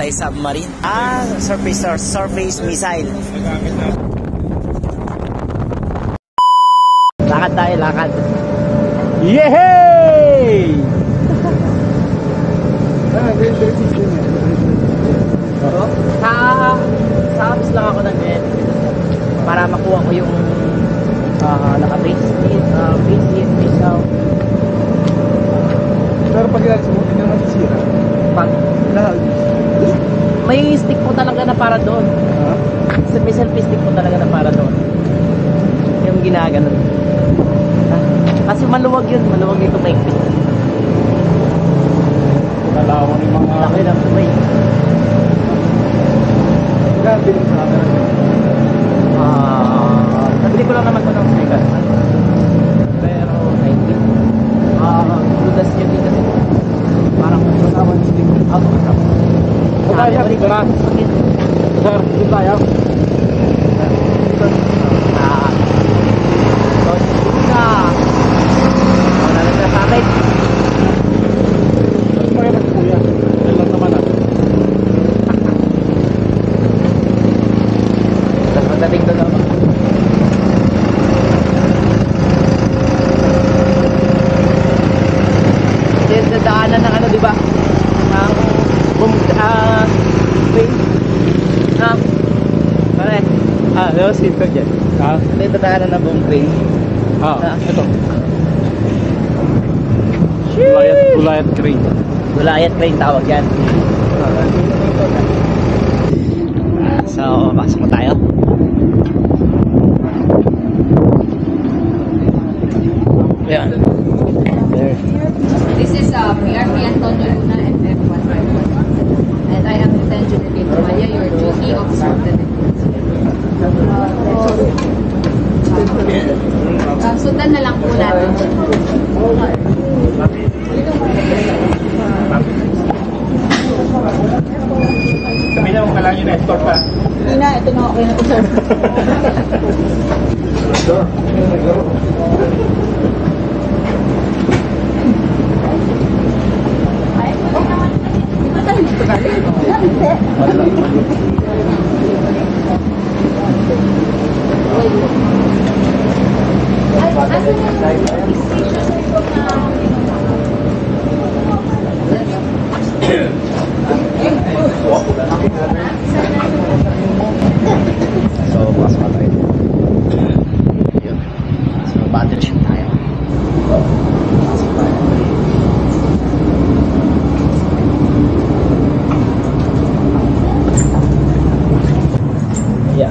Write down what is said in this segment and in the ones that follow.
anti-submarine. Surface missile. Lakad tayo, lakad. Yehey! Sa office lang ako nag-edit para makuha ko yung naka-base in, base out. Pero pag ilan mo, hindi naman sisira. May stick po talaga na para doon. May selfie stick po talaga na para doon. Yung ginaganon. Kasi maluwag yun, maluwag yung tumekpit. Kalawang yung mga... Laki lang tumay. Grabe yung sa akin. Nabili ko lang naman ito ng second. Pero 19. Ludas yun din kasi. Parang kasama yung stick. Kasama. Kaya, sir. Sir, di tayo. Daanan ng ano, di ba? Ano, sito dyan. Ito yung daanan ng boom crane. Ito. Gulayat crane. Gulayat crane tawag yan. So, pasok mo tayo. Ayan. There. This is PRP Antonio Luna and F151. And I am Lieutenant Junipin Maya, your duty officer of the sundan na lang po natin. Kami na kung kailangan nyo na escort pa. Hindi na, ito na okay na ito, sir. So, pasok tayo. Yun. So, battery shoot tayo. Pasok tayo. Yeah.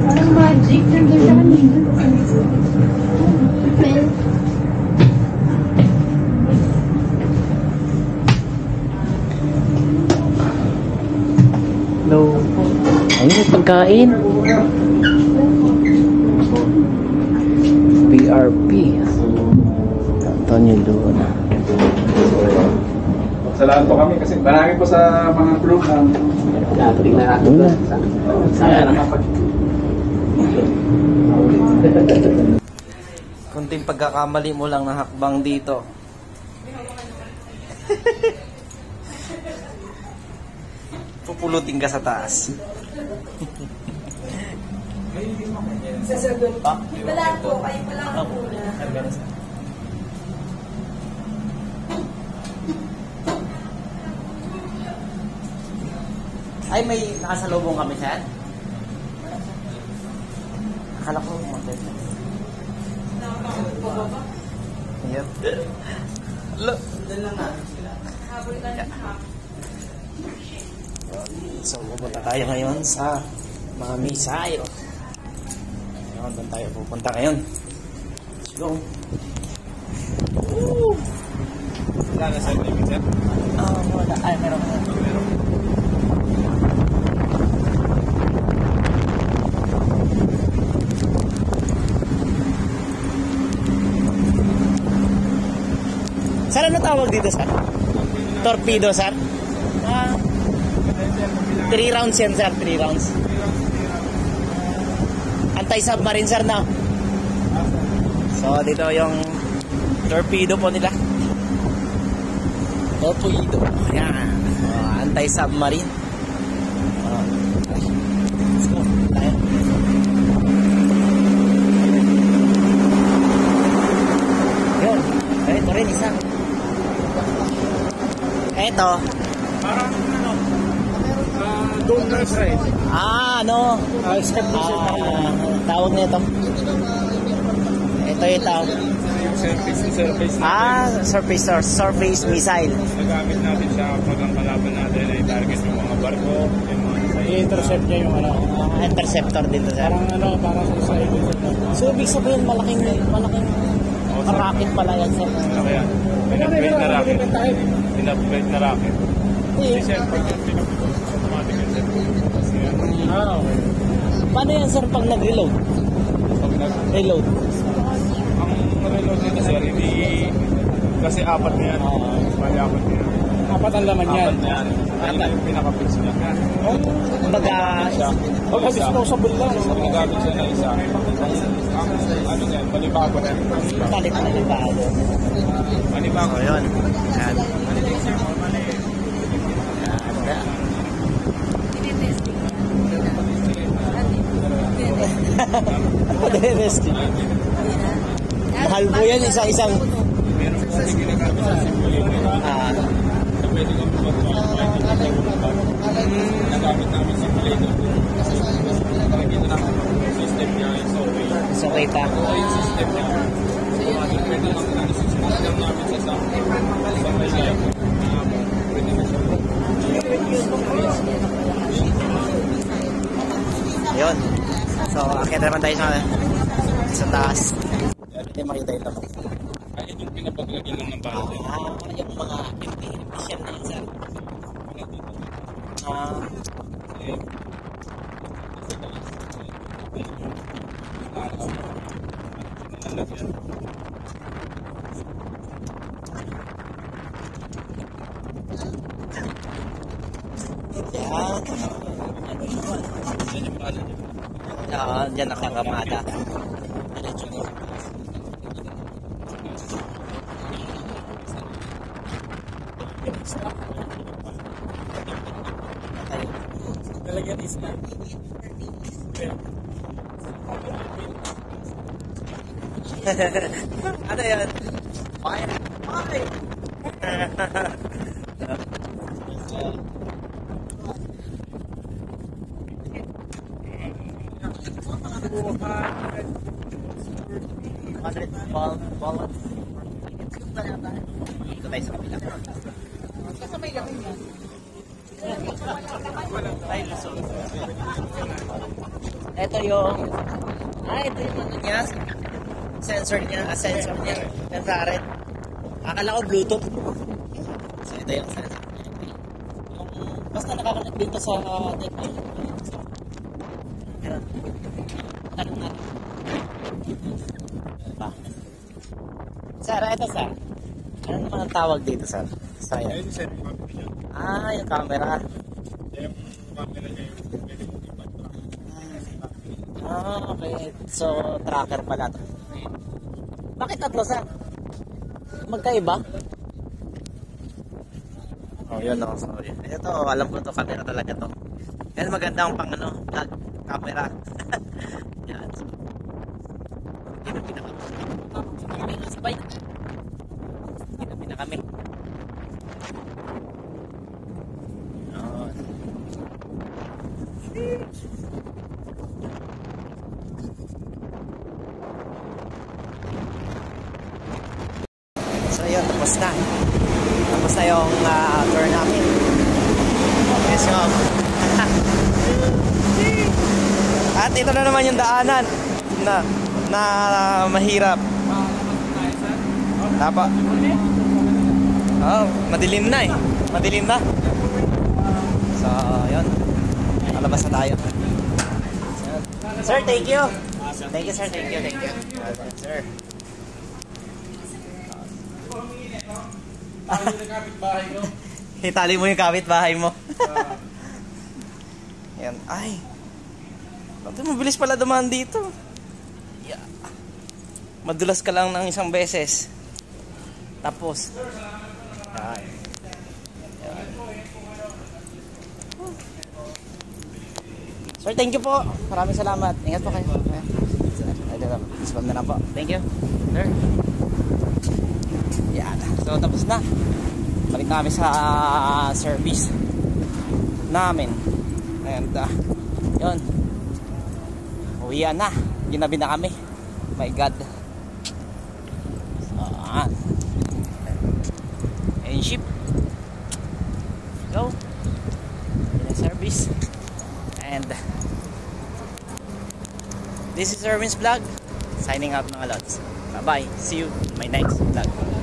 Parang magic. Nandun siya kanina. Hello. Ayun yung pagkain. PRP. Antonio Luna. Salamat po kami kasi marami po sa mga crew ng Dating na natin. Kunting pagkakamali mo lang na hakbang dito. Pupulutin ka sa taas. Sasagot. Wala po, kayo wala po na. Ay, may nakasalubong kami, sir? Akala ko mag-dead. Yep. Look. Doon lang na. So, pupunta tayo ngayon sa mga missile. Ayun, doon tayo pupunta ngayon. Let's go. Woo! Wala na sa limit, sir? Wala. Ay, meron. Sir, ano tawag dito, sir? Torpedo, sir? 3 rounds yan, sir. 3 rounds. Anti-submarine, sir, na? So, dito yung torpedo po nila. Torpedo. Ayan. So, anti-submarine. Let's go. Tayo. Yun. Ito rin isa. Ito. Parang ano, donors right? Ano? Tawag nito. Ito yung tawag. Surface missile. Nagamit natin siya pag ang kalaban natin ay target yung mga barko, yung mga i-intercept niya yung ano. Interceptor dito, sir. Parang sa side. So, ibig sabihin, malaking rocket pala yan, sir. Kaya, in-upgrade na rocket. In-upgrade na rocket. Eh, Sir, pag pinapit automatic yung sir. okay. Paano yan, sir, pag nag-reload? Reload. Ang reload nito sir, hindi kasi apat na yan. Bali apat na yan. Apat ang laman yan. Apat na yan. Ano yung pinaka-fix niya? Kumbaga, Pagka disposable lang. Nagamit siya na isa. Ano yan? Panibago na. talit na bago. Panibago. So, yun. Yan. Dinetesting. Mahal po yan, isang Meron po kasi ginagamit sa simulator. So pwede kang nagamit namin simulator. Nakikita namin yung system niya is okay. so okay pa. Yung system niya. Pwede lang namin namin sa kanya. Pwede na siya. Yun. So, akit naman tayo sa taas. Hindi makita ito. Ayun yung pinapaglagyan lang ng base. Yung mga mission na yun, sir. Diyan nakakamada. Talagyan is na. Ano yan? Fire! Fire! Ball. Ito tayo sa kapila. Ito yung ito yung ano niya, sensor niya, infrared. Akala ko Bluetooth. So ito yung sensor niya. Basta nakakonect dito sa network. Tanong natin. Sir, ito sir. Ano naman ang tawag dito, sir? Sayang. Ayun sir, yung camera niya. Yung camera. Yung camera niya yung pwede mong ipat-track. Okay. So, tracker pala to. Bakit tatlo, sir? Magkaiba? Oh, yun o. So, ito, alam ko to, camera talaga to. Yan, magandang pang vlog, camera. Yan. Ginabi na kami. So yun, tapos na. Tapos na yung tour namin. Yes, ma'am. At ito na naman yung daanan na mahirap. Tapa. Madilim na eh. Madilim na. So, yun. Palabas na tayo. Sir, thank you. Thank you, sir. Thank you. Sir. Hitali mo yung kapitbahay mo. Yan. Ay. Mabilis pala dumaan dito. Yeah. Madulas ka lang ng isang beses. Tapos, yan. Yan. Sir, thank you po. Maraming salamat. Ingat po kayo. Ayan. Spam na lang po. Thank you. Sir. Yan. So, tapos na. Balik kami sa service namin. And, yun. Uwian na. Ginabi na kami. My God. So, and ship. Go. In the service. And this is Erwin's vlog. Signing out mga lods. Bye bye. See you in my next vlog.